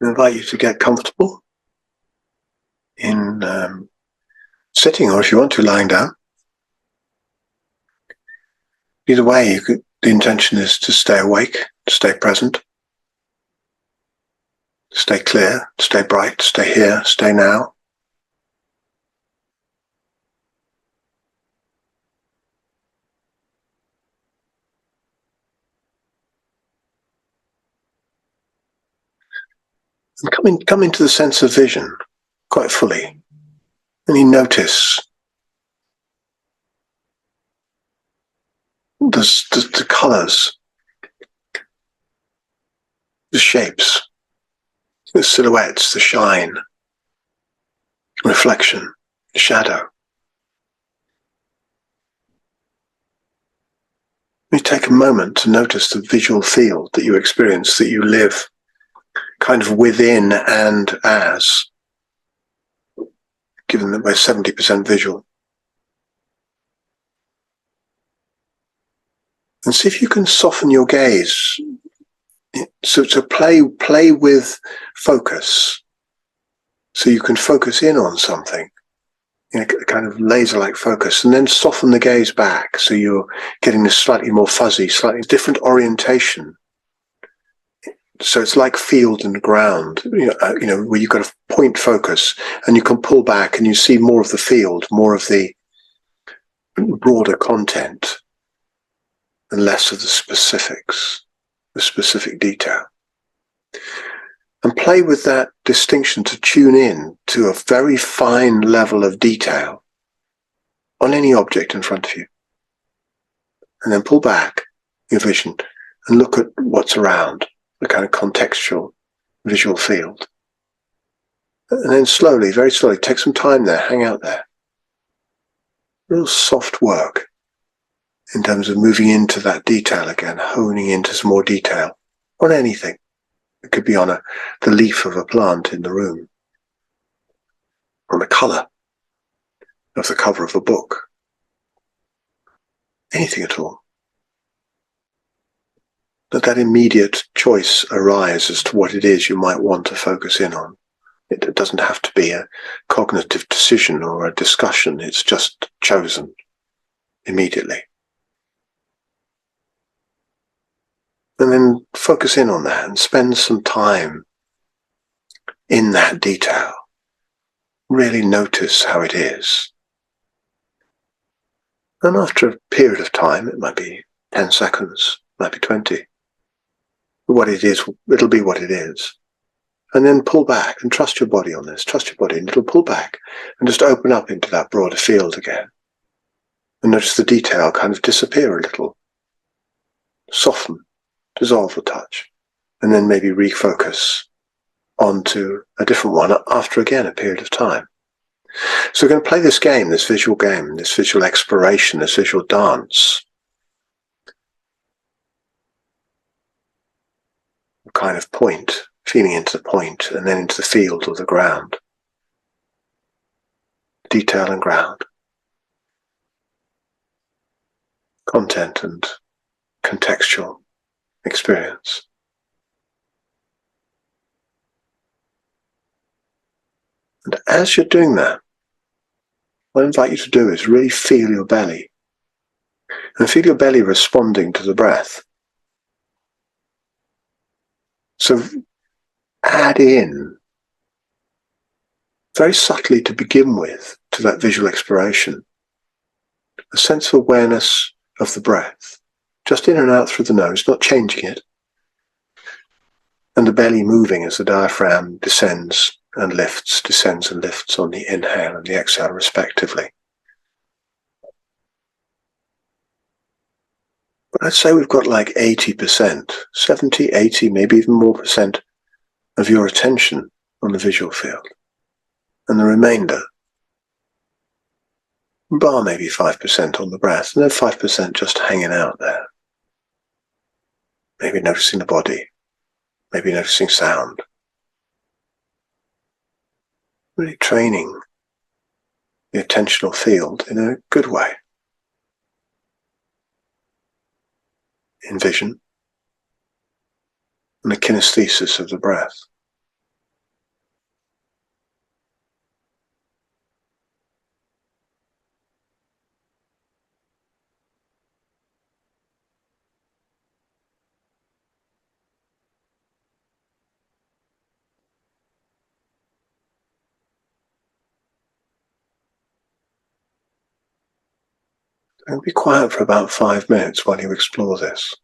I invite you to get comfortable in sitting, or if you want to, lying down. Either way, the intention is to stay awake, to stay present, stay clear, stay bright, stay here, stay now. And come into the sense of vision quite fully. And you notice the colours, the shapes, the silhouettes, the shine, reflection, shadow. You take a moment to notice the visual field that you experience, that you live kind of within and as, given that we're 70% visual. And see if you can soften your gaze. So to play with focus. So you can focus in on something, in a kind of laser-like focus, and then soften the gaze back. So you're getting this slightly more fuzzy, slightly different orientation. So it's like field and ground, where you've got a point focus and you can pull back and you see more of the field, more of the broader content and less of the specifics, the specific detail. And play with that distinction to tune in to a very fine level of detail on any object in front of you. And then pull back your vision and look at what's around, the kind of contextual visual field. And then slowly, very slowly, take some time there, hang out there. Real soft work in terms of moving into that detail again, honing into some more detail on anything. It could be on the leaf of a plant in the room, on the colour of the cover of a book, anything at all. Let that immediate choice arise as to what it is you might want to focus in on. It doesn't have to be a cognitive decision or a discussion. It's just chosen immediately. And then focus in on that and spend some time in that detail. Really notice how it is. And after a period of time, it might be 10 seconds, might be 20. What it is, it'll be what it is. And then pull back and trust your body on this. Trust your body and it'll pull back and just open up into that broader field again. And notice the detail kind of disappear a little. Soften, dissolve a touch, and then maybe refocus onto a different one after again a period of time. So we're going to play this game, this visual exploration, this visual dance. A kind of point, feeling into the point and then into the field or the ground. Detail and ground. Content and contextual experience. And as you're doing that, what I invite you to do is really feel your belly. And feel your belly responding to the breath. So add in, very subtly to begin with, to that visual exploration, a sense of awareness of the breath, just in and out through the nose, not changing it, and the belly moving as the diaphragm descends and lifts on the inhale and the exhale respectively. But I'd say we've got like 80%, 70, 80, maybe even more percent of your attention on the visual field. And the remainder, bar maybe 5% on the breath, and then 5% just hanging out there. Maybe noticing the body, maybe noticing sound. Really training the attentional field in a good way. In vision and the kinesthesis of the breath. And be quiet for about 5 minutes while you explore this.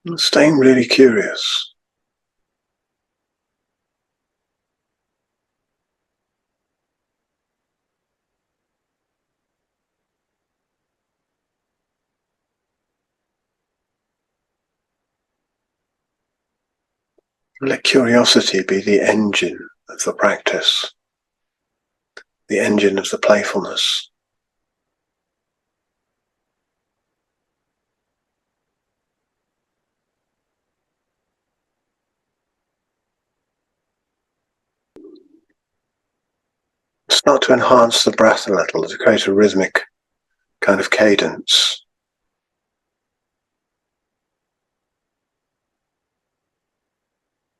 And staying really curious. Let curiosity be the engine of the practice, the engine of the playfulness. Start to enhance the breath a little to create a rhythmic kind of cadence.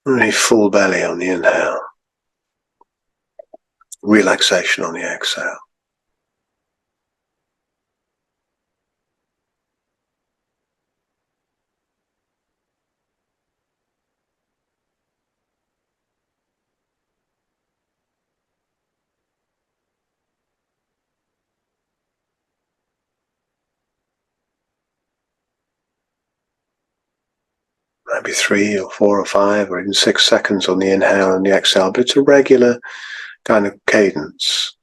Really full belly on the inhale, relaxation on the exhale. Maybe 3 or 4 or 5 or even 6 seconds on the inhale and the exhale, but it's a regular kind of cadence.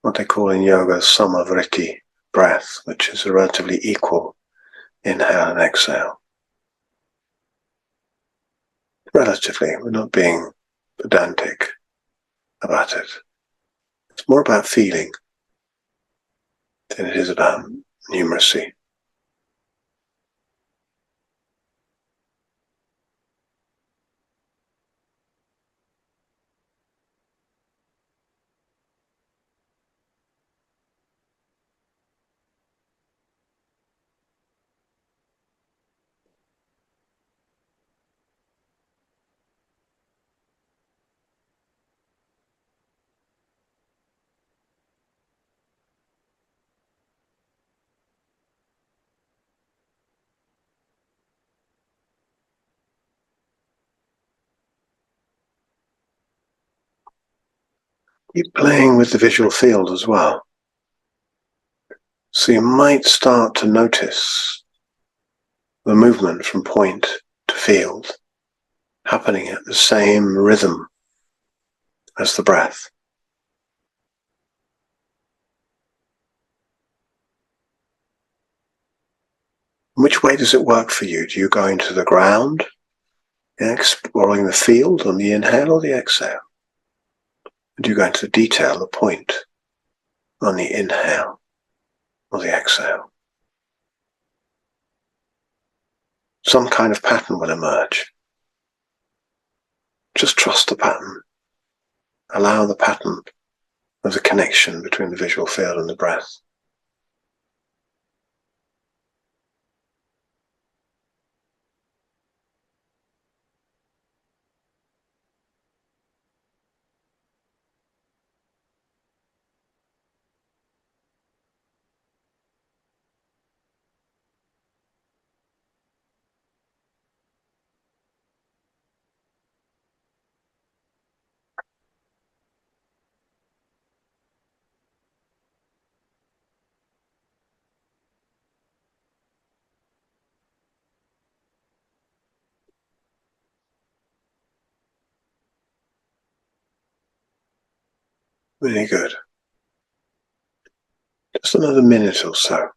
What they call in yoga samavriti breath, which is a relatively equal inhale and exhale. Relatively, we're not being pedantic about it. It's more about feeling than it is about numeracy. Keep playing with the visual field as well. So you might start to notice the movement from point to field happening at the same rhythm as the breath. Which way does it work for you? Do you go into the ground, exploring the field on the inhale or the exhale? Do you go into the detail, the point, on the inhale or the exhale? Some kind of pattern will emerge. Just trust the pattern. Allow the pattern of the connection between the visual field and the breath. Really good. Just another minute or so.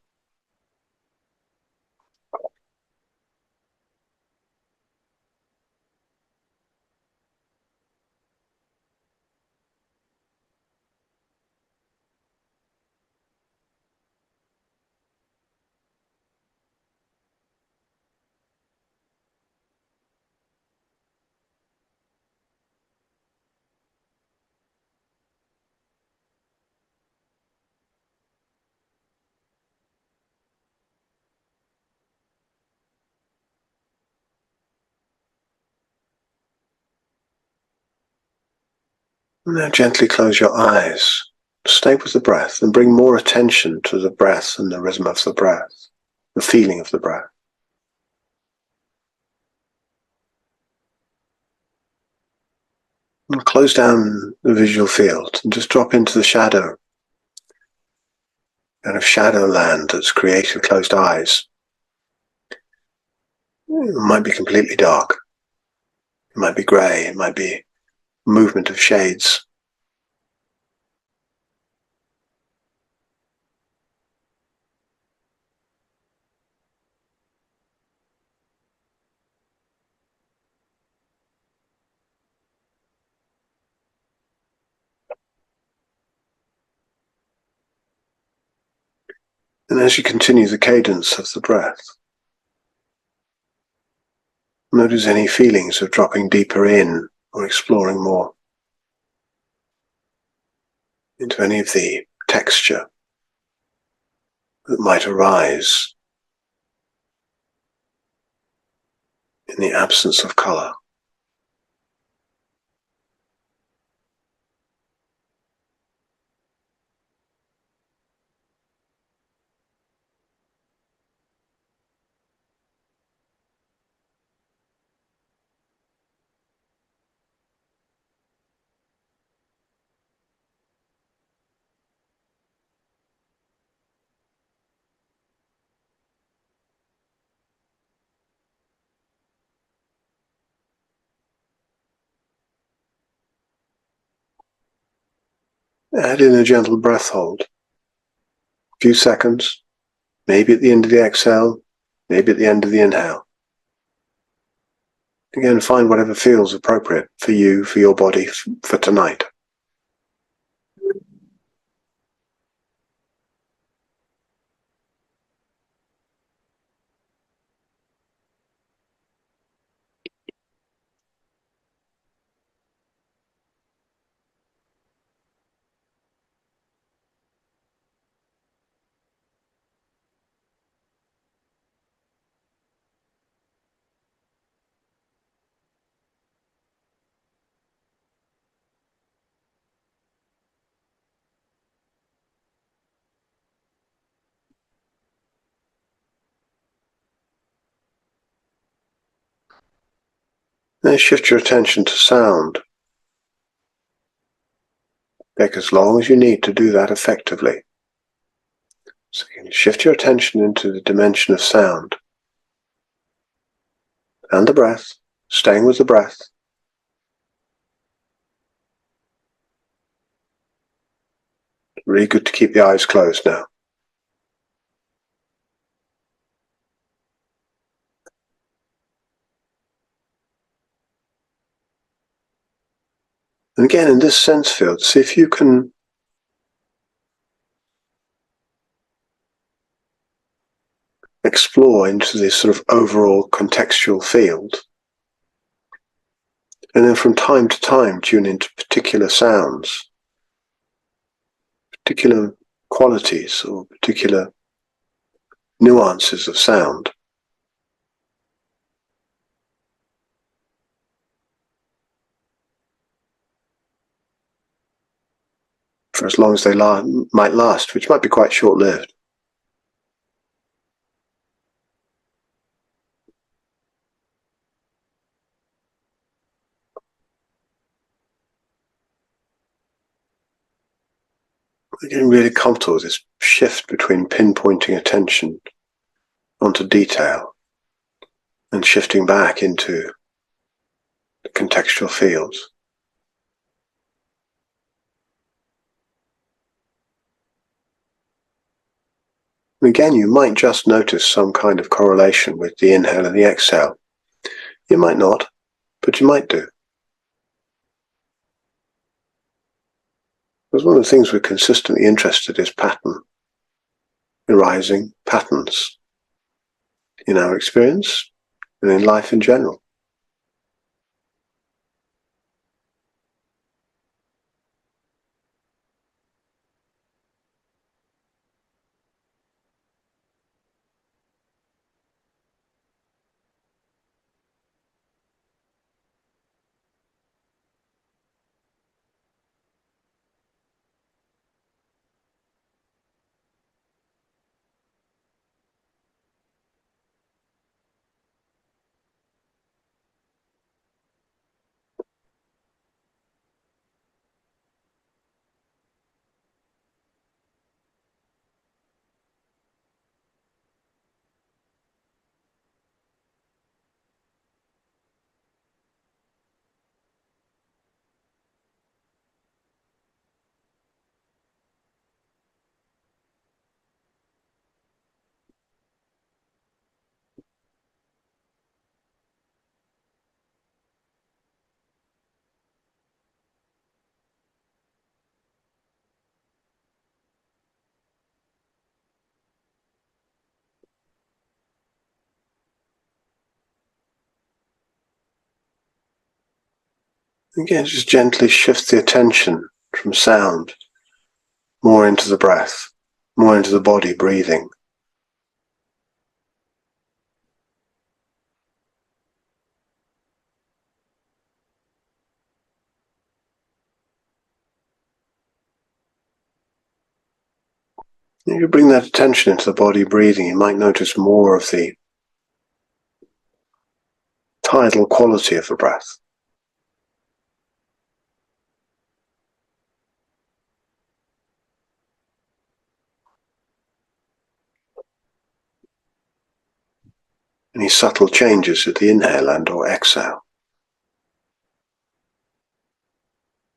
Now gently close your eyes. Stay with the breath and bring more attention to the breath and the rhythm of the breath, the feeling of the breath. And close down the visual field and just drop into the shadow, kind of shadow land that's created closed eyes. It might be completely dark. It might be grey. It might be movement of shades. And as you continue the cadence of the breath, notice any feelings of dropping deeper in or exploring more into any of the texture that might arise in the absence of colour. Add in a gentle breath hold. A few seconds, maybe at the end of the exhale, maybe at the end of the inhale. Again, find whatever feels appropriate for you, for your body, for tonight. Then shift your attention to sound. Take as long as you need to do that effectively. So you can shift your attention into the dimension of sound and the breath, staying with the breath. Really good to keep the eyes closed now. And again, in this sense field, see if you can explore into this sort of overall contextual field. And then from time to time, tune into particular sounds, particular qualities or particular nuances of sound. For as long as they might last, which might be quite short-lived. We're getting really comfortable with this shift between pinpointing attention onto detail and shifting back into the contextual fields. And again, you might just notice some kind of correlation with the inhale and the exhale. You might not, but you might do. Because one of the things we're consistently interested in is pattern, arising patterns in our experience and in life in general. Again, just gently shift the attention from sound more into the breath, more into the body breathing. If you bring that attention into the body breathing, you might notice more of the tidal quality of the breath. Any subtle changes at the inhale and or exhale.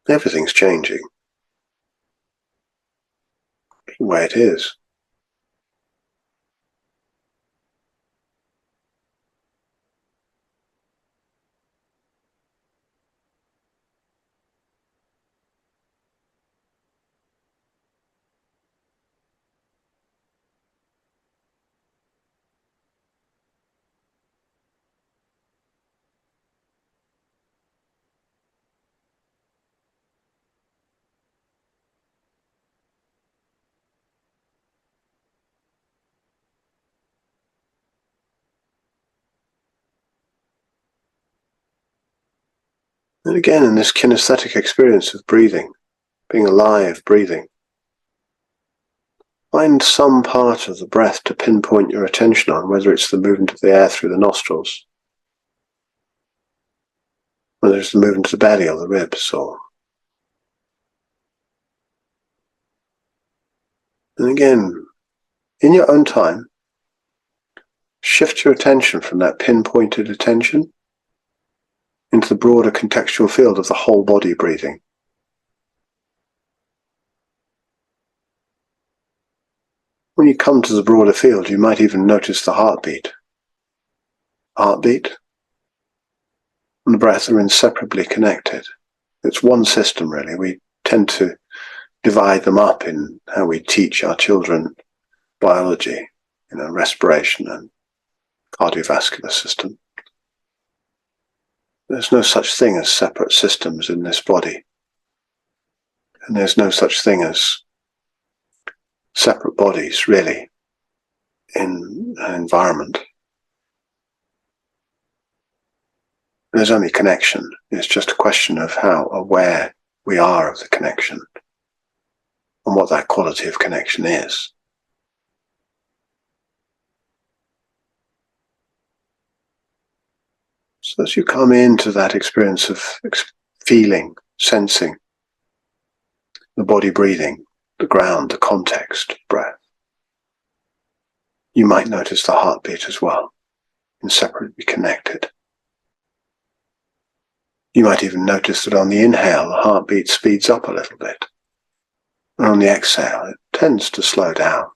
Everything's changing the way it is. And again, in this kinesthetic experience of breathing, being alive, breathing, find some part of the breath to pinpoint your attention on, whether it's the movement of the air through the nostrils, whether it's the movement of the belly or the ribs, and again, in your own time, shift your attention from that pinpointed attention into the broader contextual field of the whole body breathing. When you come to the broader field, you might even notice the heartbeat. Heartbeat and the breath are inseparably connected. It's one system, really. We tend to divide them up in how we teach our children biology, respiration and cardiovascular system. There's no such thing as separate systems in this body. And there's no such thing as separate bodies, really, in an environment. There's only connection. It's just a question of how aware we are of the connection and what that quality of connection is. So as you come into that experience of feeling, sensing the body breathing, the ground, the context, breath, you might notice the heartbeat as well, inseparably connected. You might even notice that on the inhale, the heartbeat speeds up a little bit. And on the exhale, it tends to slow down.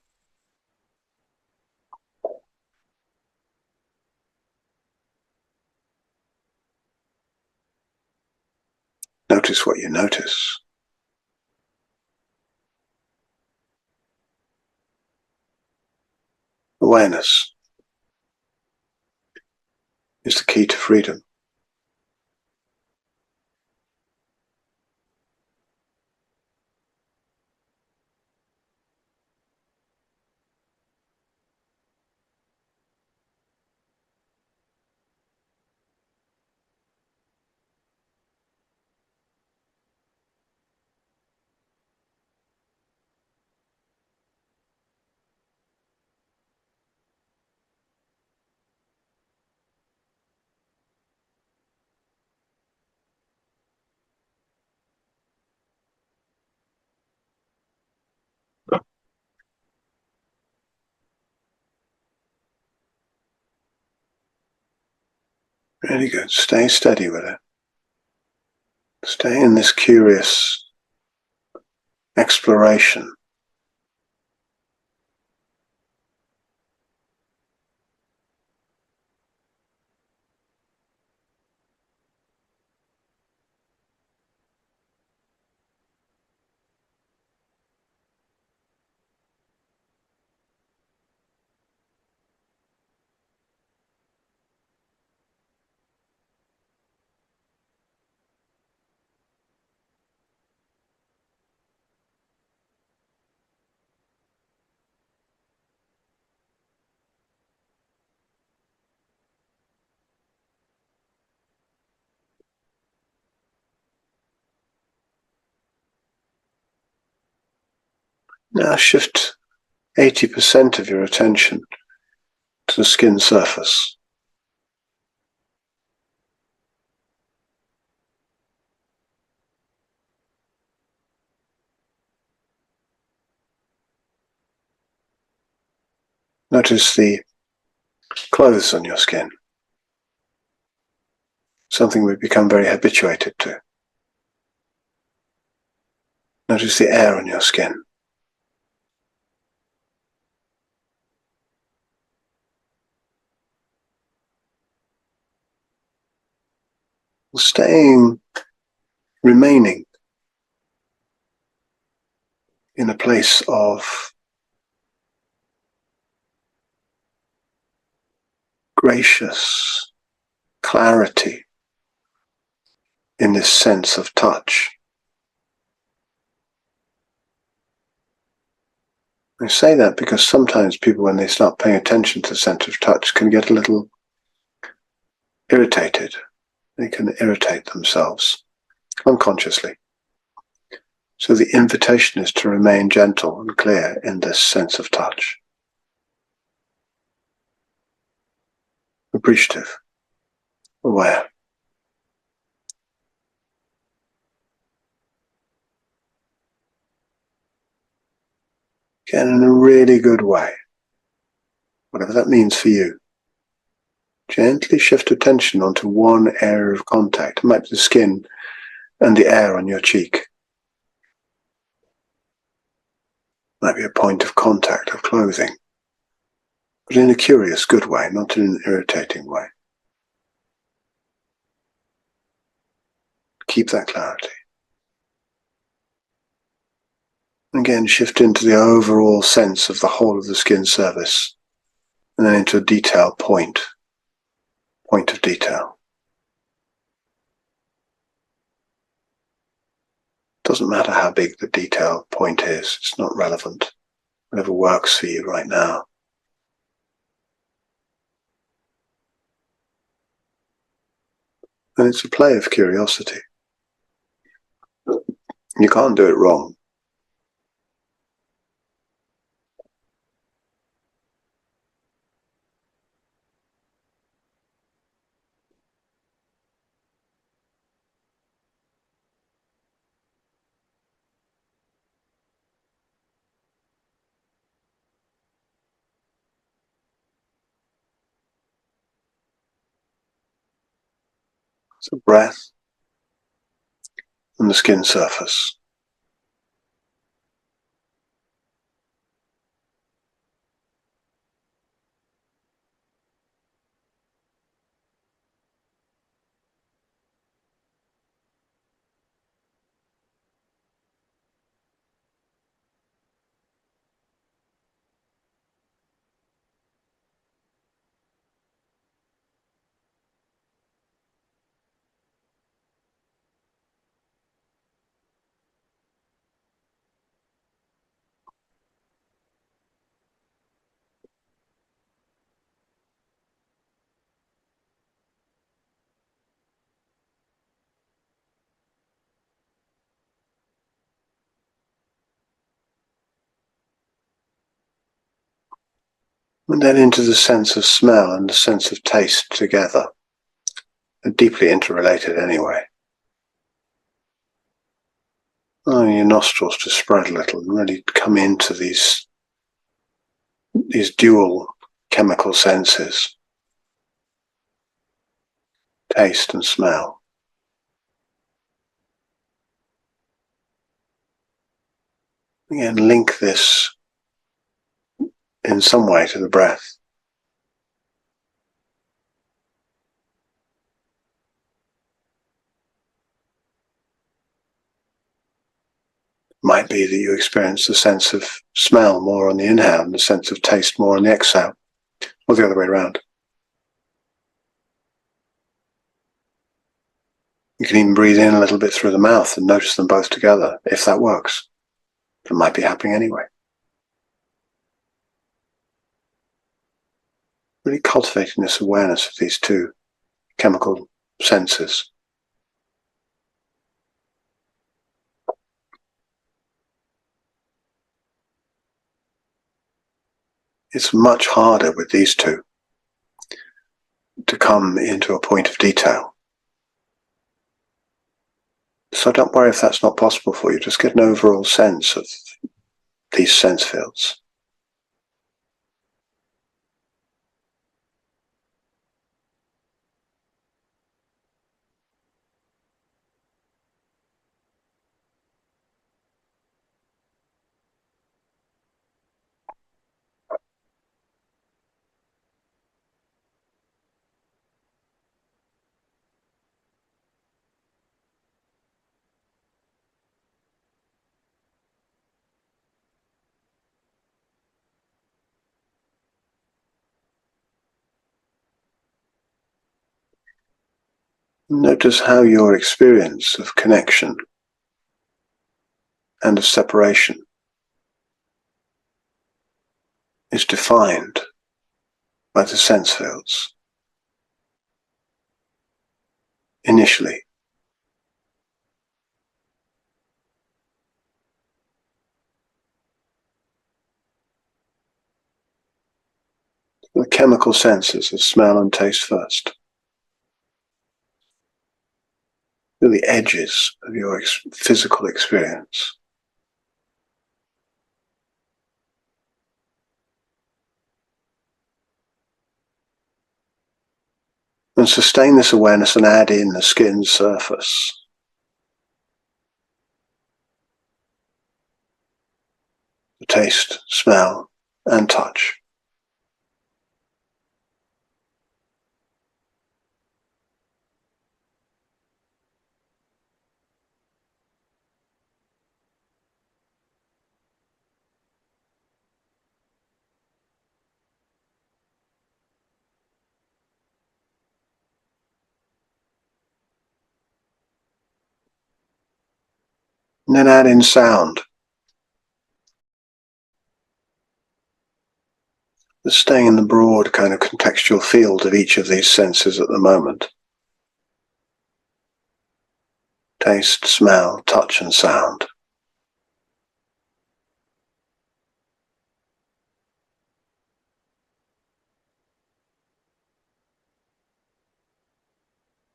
Notice what you notice. Awareness is the key to freedom. Really good. Stay steady with it. Stay in this curious exploration. Now shift 80% of your attention to the skin surface. Notice the clothes on your skin, something we've become very habituated to. Notice the air on your skin. Remaining in a place of gracious clarity in this sense of touch. I say that because sometimes people, when they start paying attention to the sense of touch, can get a little irritated. They can irritate themselves unconsciously. So the invitation is to remain gentle and clear in this sense of touch. Appreciative, aware. Again, in a really good way, whatever that means for you. Gently shift attention onto one area of contact. It might be the skin and the air on your cheek. It might be a point of contact of clothing, but in a curious, good way, not in an irritating way. Keep that clarity. Again, shift into the overall sense of the whole of the skin surface, and then into a detail point of detail. Doesn't matter how big the detail point is, it's not relevant. Whatever works for you right now. And it's a play of curiosity. You can't do it wrong. It's a breath and the skin surface. And then into the sense of smell and the sense of taste together. They're deeply interrelated anyway. Allowing your nostrils to spread a little and really come into these dual chemical senses, taste and smell. Again, link this in some way to the breath. Might be that you experience the sense of smell more on the inhale and the sense of taste more on the exhale, or the other way around. You can even breathe in a little bit through the mouth and notice them both together, if that works. It might be happening anyway. Really cultivating this awareness of these two chemical senses. It's much harder with these two to come into a point of detail. So don't worry if that's not possible for you. Just get an overall sense of these sense fields. Notice how your experience of connection and of separation is defined by the sense fields. Initially, the chemical senses of smell and taste first. They're the edges of your physical experience. And sustain this awareness and add in the skin surface. The taste, smell, and touch. And then add in sound. Staying in the broad kind of contextual field of each of these senses at the moment. Taste, smell, touch, and sound.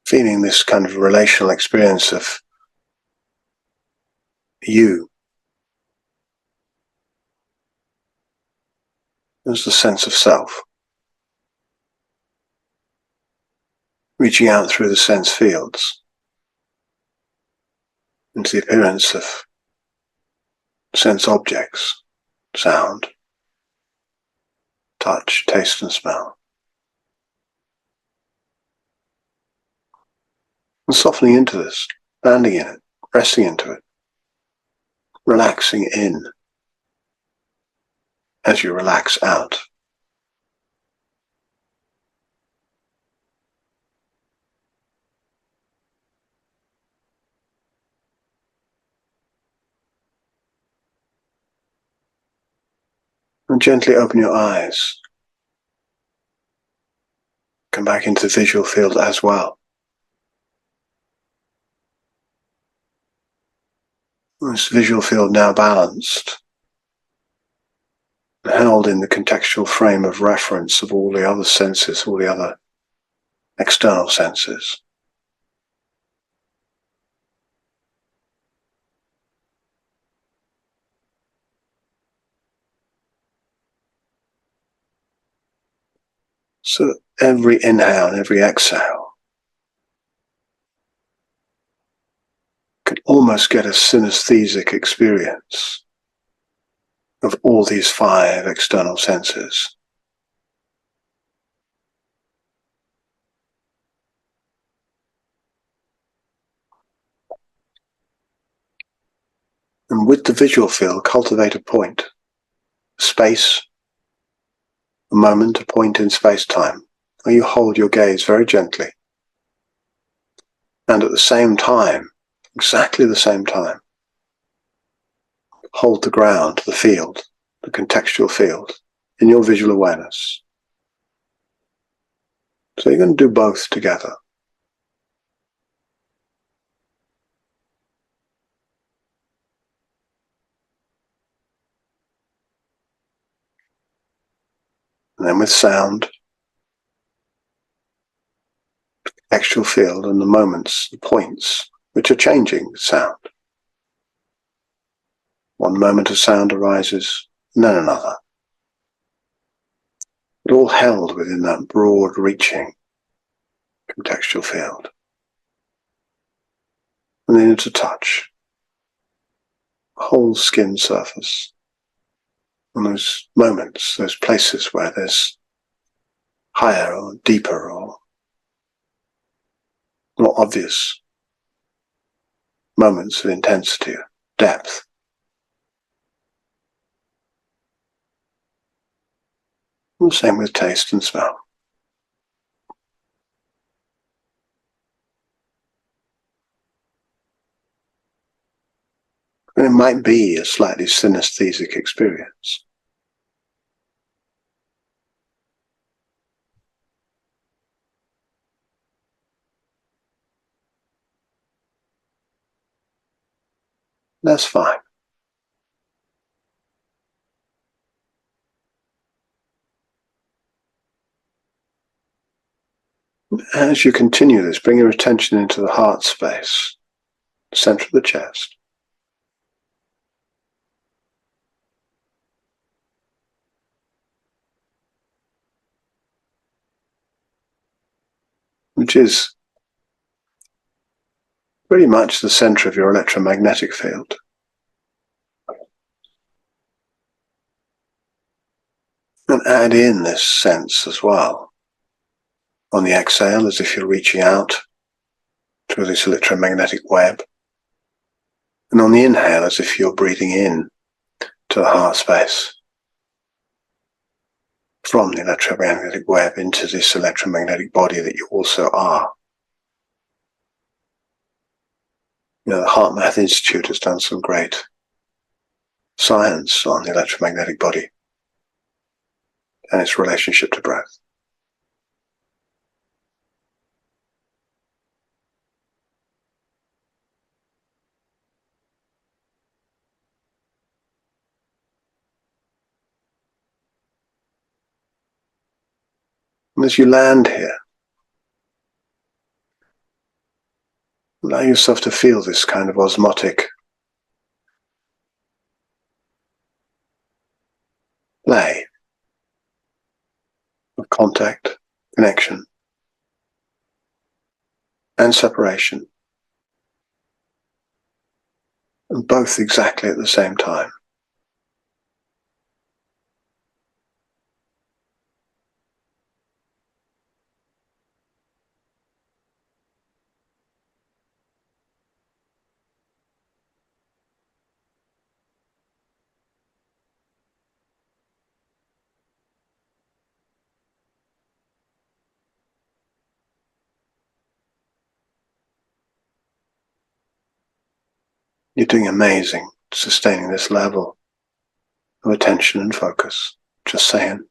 Feeling this kind of relational experience of you as the sense of self. Reaching out through the sense fields into the appearance of sense objects, sound, touch, taste, and smell. And softening into this, landing in it, resting into it, relaxing in as you relax out. And gently open your eyes. Come back into the visual field as well. This visual field now balanced. And held in the contextual frame of reference of all the other senses, all the other external senses. So every inhale and every exhale could almost get a synesthesic experience of all these 5 external senses. And with the visual field, cultivate a point, space, a moment, a point in space-time, where you hold your gaze very gently. And at the same time, exactly the same time, hold the ground, the field, the contextual field, in your visual awareness. So you're going to do both together. And then with sound, contextual field, and the moments, the points, which are changing sound. One moment of sound arises, and then another. But all held within that broad reaching contextual field. And then into touch. Whole skin surface. And those moments, those places where there's higher or deeper or more obvious moments of intensity, depth. And the same with taste and smell. And it might be a slightly synesthesic experience. That's fine. As you continue this, bring your attention into the heart space, center of the chest. Which is pretty much the center of your electromagnetic field. And add in this sense as well. On the exhale, as if you're reaching out through this electromagnetic web. And on the inhale, as if you're breathing in to the heart space. From the electromagnetic web into this electromagnetic body that you also are. You know, the Heart Math Institute has done some great science on the electromagnetic body and its relationship to breath. And as you land here, allow yourself to feel this kind of osmotic play of contact, connection, and separation, and both exactly at the same time. You're doing amazing, sustaining this level of attention and focus. Just saying.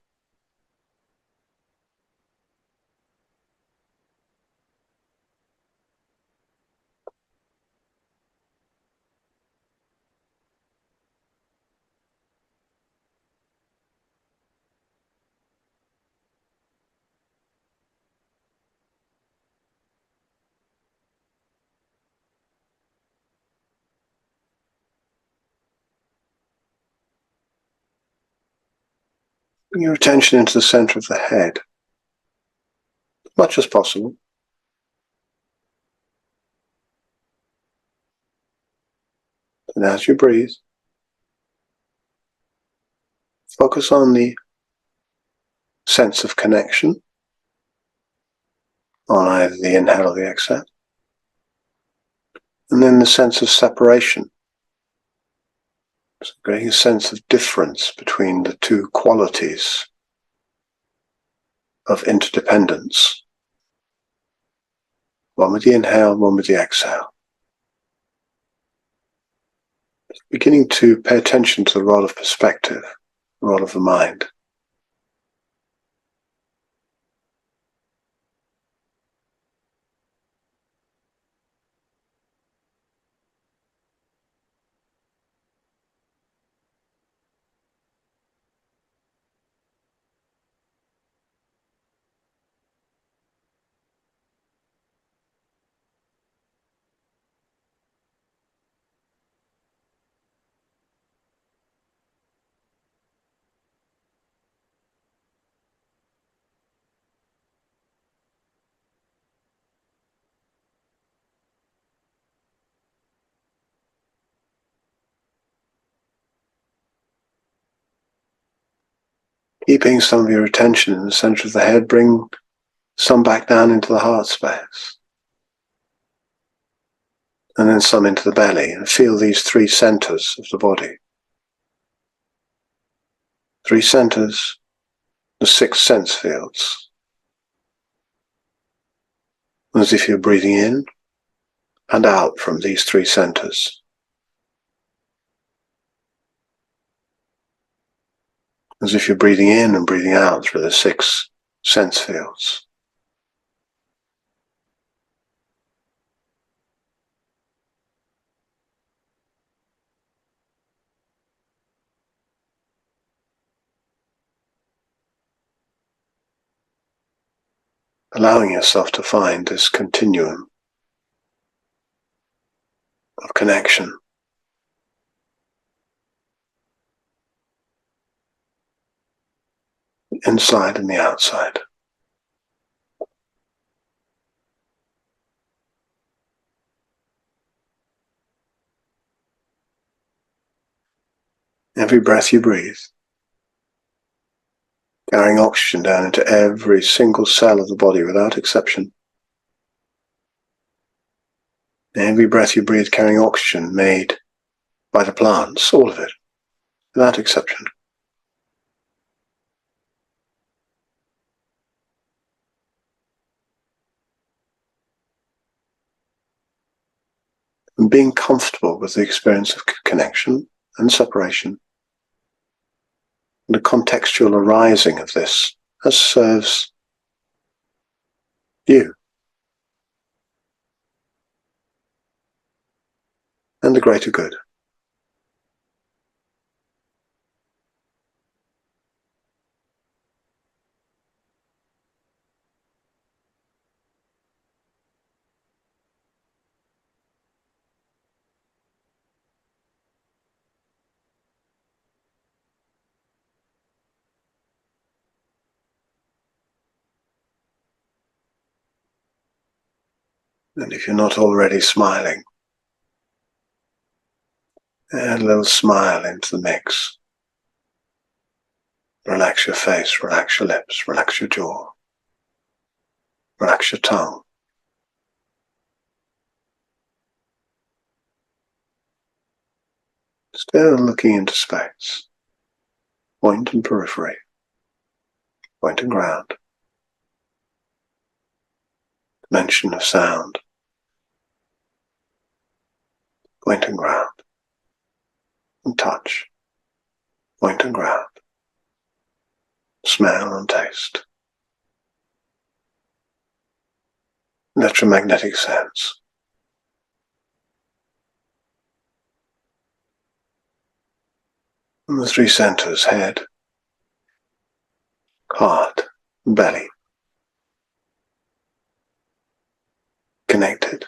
Bring your attention into the center of the head, as much as possible. And as you breathe, focus on the sense of connection on either the inhale or the exhale, and then the sense of separation. So getting a sense of difference between the two qualities of interdependence, one with the inhale, one with the exhale. Beginning to pay attention to the role of perspective, the role of the mind. Keeping some of your attention in the center of the head, bring some back down into the heart space. And then some into the belly, and feel these three centers of the body. Three centers, the 6 sense fields. As if you're breathing in and out from these 3 centers. As if you're breathing in and breathing out through the 6 sense fields. Allowing yourself to find this continuum of connection. The inside and the outside. Every breath you breathe, carrying oxygen down into every single cell of the body without exception. Every breath you breathe, carrying oxygen made by the plants, all of it, without exception. And being comfortable with the experience of connection and separation, and the contextual arising of this as serves you and the greater good. And if you're not already smiling, add a little smile into the mix. Relax your face, relax your lips, relax your jaw, relax your tongue. Still looking into space, point and periphery, point and ground, dimension of sound, point and ground, and touch, point and ground, smell and taste, electromagnetic sense. And the 3 centers, head, heart, and belly, connected,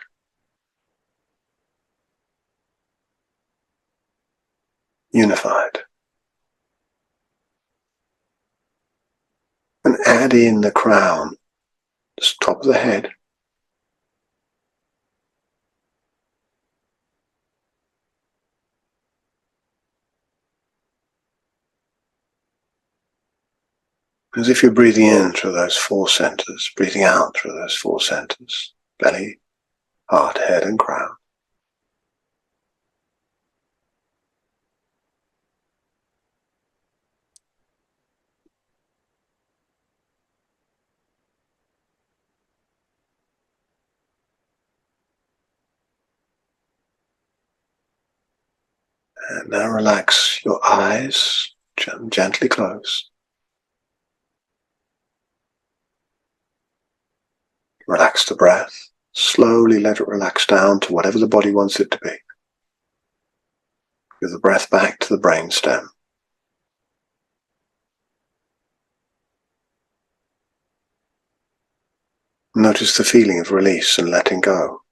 unified. And add in the crown, just top of the head. As if you're breathing in through those 4 centers, breathing out through those 4 centers. Belly, heart, head, and crown. And now relax your eyes, gently close. Relax the breath. Slowly let it relax down to whatever the body wants it to be. Give the breath back to the brainstem. Notice the feeling of release and letting go.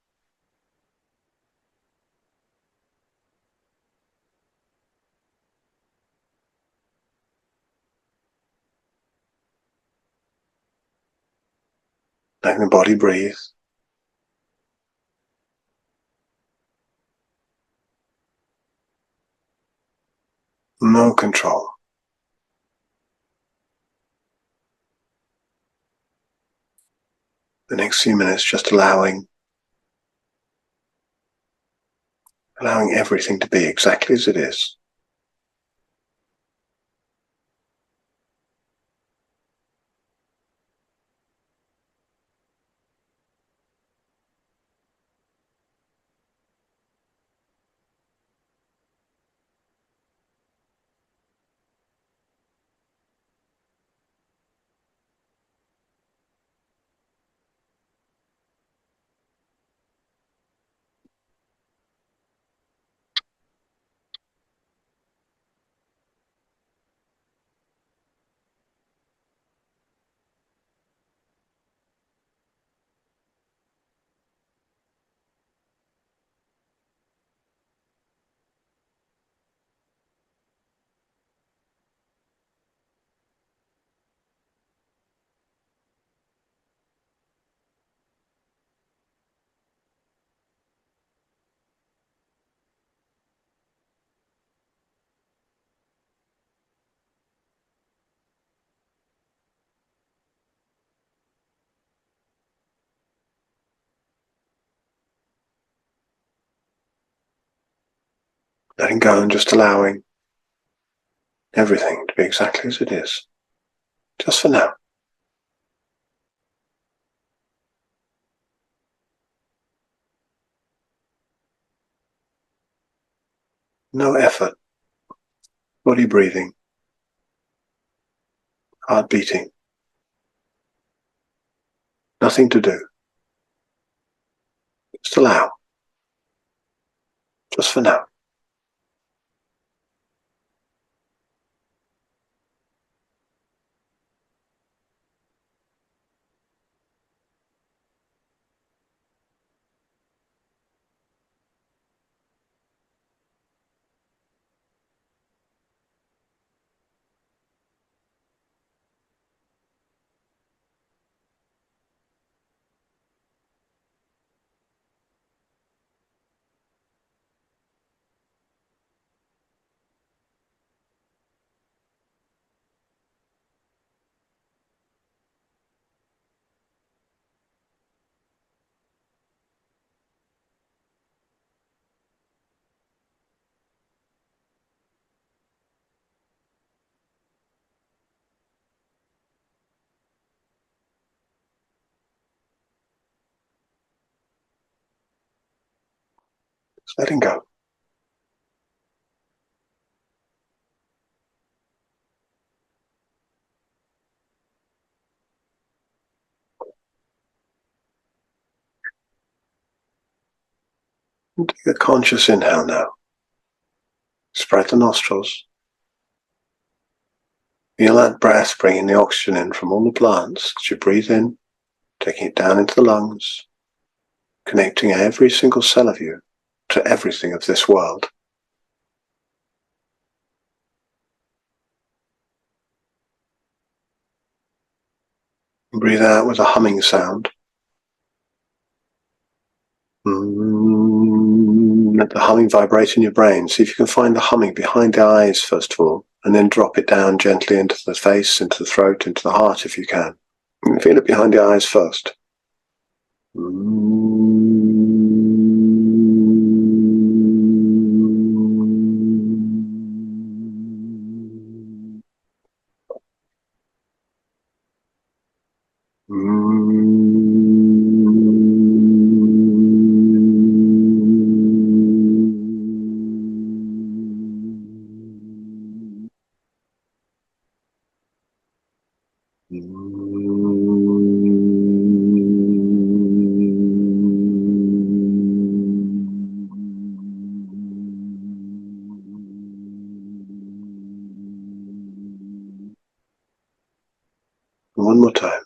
Letting the body breathe. No control. The next few minutes just allowing everything to be exactly as it is. Letting go and just allowing everything to be exactly as it is. Just for now. No effort. Body breathing. Heart beating. Nothing to do. Just allow. Just for now. Just letting go. And take a conscious inhale now. Spread the nostrils. Feel that breath bringing the oxygen in from all the plants as you breathe in, taking it down into the lungs, connecting every single cell of you to everything of this world. Breathe out with a humming sound. Let the humming vibrate in your brain. See if you can find the humming behind the eyes first of all, and then drop it down gently into the face, into the throat, into the heart if you can. And feel it behind the eyes first. One more time.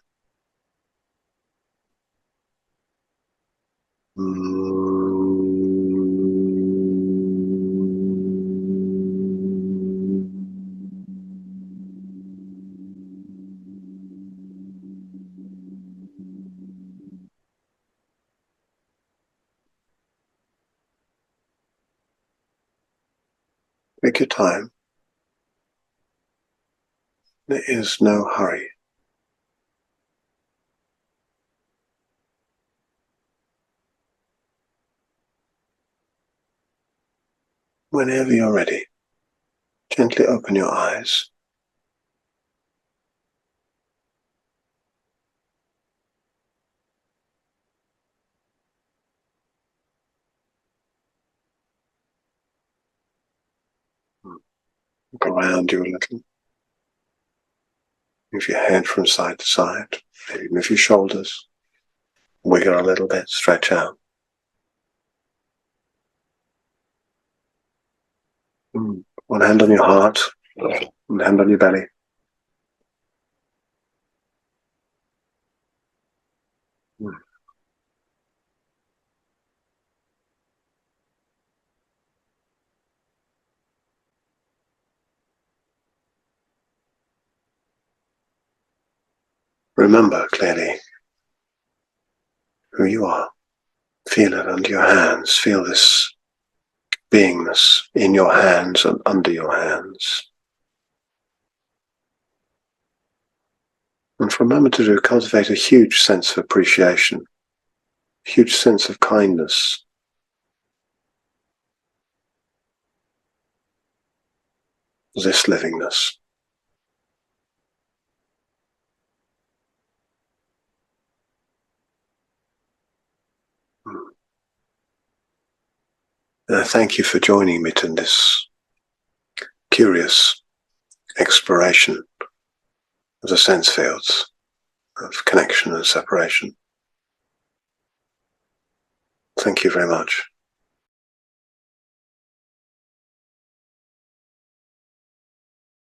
Take your time. There is no hurry. Whenever you're ready, gently open your eyes. Look around you a little. Move your head from side to side. Maybe move your shoulders. Wiggle a little bit, stretch out. One hand on your heart, one hand on your belly. Remember clearly who you are. Feel it under your hands. Feel this beingness in your hands and under your hands. And for a moment to cultivate a huge sense of appreciation, huge sense of kindness. This livingness. Thank you for joining me in this curious exploration of the sense fields of connection and separation. Thank you very much.